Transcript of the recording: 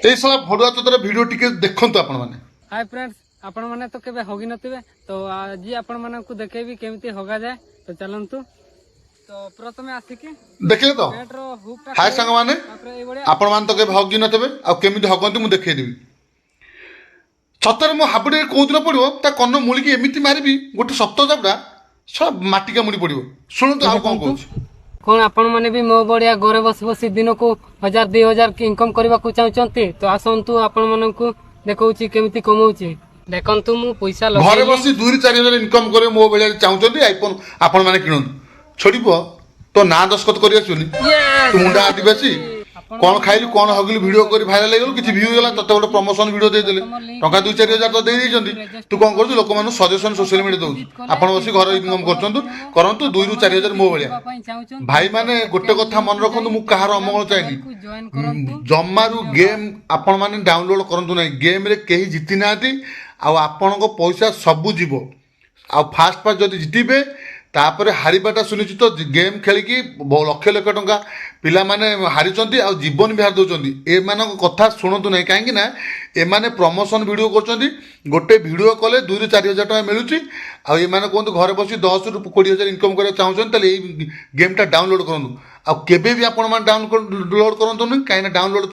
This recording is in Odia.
এই সালা ভଡୁଆ ଚୋଦର ଭିଡିଓ ଟିକେ ଦେଖନ୍ତୁ ଆପଣ ମାନେ। हाय फ्रेंड्स, आपण माने तो केबे होगी नथिबे, तो आज आपण माननकु देखेबी केमिति होगा जाए। तो चलंतु। तो प्रथमे आसिकी ଦେଖିଲେ ତ पेट रो हुक टा ହାय ସାଙ୍ଗମାନେ, तापर ए बडे ଆପଣ ମାନେ ତ କେବେ ହଗି ନଥିବେ ଆଉ କେମିତି ହଗନ୍ତି ମୁଁ ଦେଖେଇଦେବି। ସତରେ ମୋ ହାବୁଡିରେ କୋଉ ଦିନ ପଡିବ ତା କର୍ଣ୍ଣ ମୂଳିକି ଏମିତି ମାରିବି ଗୋଟେ ସପ୍ତାହ ଯାବଡ଼ା ସବ ମାଟି କାମୁଡି ପଡିବ। ଶୁଣନ୍ତୁ ଆଉ କଣ କହୁଛି। कोन आपण माने भी मो बडिया घरे बस बसी दिन को 1000-2000 की इनकम करबा को चाहचंती, तो आसंतु आपण माननकु देखौची केमिति कमौची। देखंतु मु पैसा ଘରେ लगेली ବସି 2-4 ହଜାର ଇନକମ୍ କରିବେ ମୋ ଭଳିଆ ଚାହୁଁଛନ୍ତି ଆଇଫୋନ ଆପଣ ମାନେ କିଣନ୍ତୁ। ଛୋଡ଼ିବ ତ ନାଁ ଦସ୍ତଖତ କରି ଆସିବନି। ତୁ ମୁଣ୍ଡା ଆଦିବାସୀ କଣ ଖାଇଲୁ କଣ ହଗିଲୁ ଭିଡିଓ କରି ଭାଇରାଲ ହେଇଗଲୁ, କିଛି ଭିଉ ହେଇଗଲା, ତତେ ଗୋଟେ ପ୍ରମୋସନ ଭିଡିଓ ଦେଇଦେଲେ ଟଙ୍କା 2-4 ହଜାର ତ ଦେଇଛନ୍ତି। ତୁ କଣ କରୁଛୁ ଲୋକମାନଙ୍କୁ ସଜେସନ ସୋସିଆଲ ମିଡ଼ିଆ ଦଉଛୁ। ଆପଣ ବସି ଘର ଇନକମ୍ କରନ୍ତୁ 2-4 ହଜାର ମୋ ଭଳିଆ। ଭାଇମାନେ ଗୋଟେ କଥା ମନେ ରଖନ୍ତୁ, ମୁଁ କାହାର ଅମଙ୍ଗଳ ଚାହେଁନି। ଜମାରୁ ଗେମ୍ ଆପଣମାନେ ଡାଉନଲୋଡ୍ କରନ୍ତୁ ନାହିଁ। ଗେମ୍ରେ କେହି ଜିତି ନାହାନ୍ତି ଆଉ ଆପଣଙ୍କ ପଇସା ସବୁ ଯିବ। ଆଉ ଫାଷ୍ଟ ଯଦି ଜିତିବେ ତାପରେ ହାରିବାଟା ସୁନିଶ୍ଚିତ। ଗେମ୍ ଖେଳିକି ଲକ୍ଷ ଲକ୍ଷ ଟଙ୍କା ପିଲାମାନେ ହାରିଛନ୍ତି ଆଉ ଜୀବନ ବି ହାରି ଦେଉଛନ୍ତି। ଏମାନଙ୍କ କଥା ଶୁଣନ୍ତୁ ନାହିଁ, କାହିଁକି ନା ଏମାନେ ପ୍ରମୋସନ ଭିଡ଼ିଓ କରୁଛନ୍ତି। ଗୋଟେ ଭିଡ଼ିଓ କଲେ 2-4 ହଜାର ଟଙ୍କା ମିଳୁଛି ଆଉ ଏମାନେ କୁହନ୍ତୁ ଘରେ ବସି 10-20 ହଜାର ଇନକମ୍ କରିବାକୁ ଚାହୁଁଛନ୍ତି, ତାହେଲେ ଏଇ ଗେମ୍ଟା ଡାଉନଲୋଡ୍ କରନ୍ତୁ। ଆଉ କେବେ ବି ଆପଣମାନେ ଡାଉନଲୋଡ୍ କରନ୍ତୁନି, କାହିଁକିନା ଡାଉନଲୋଡ୍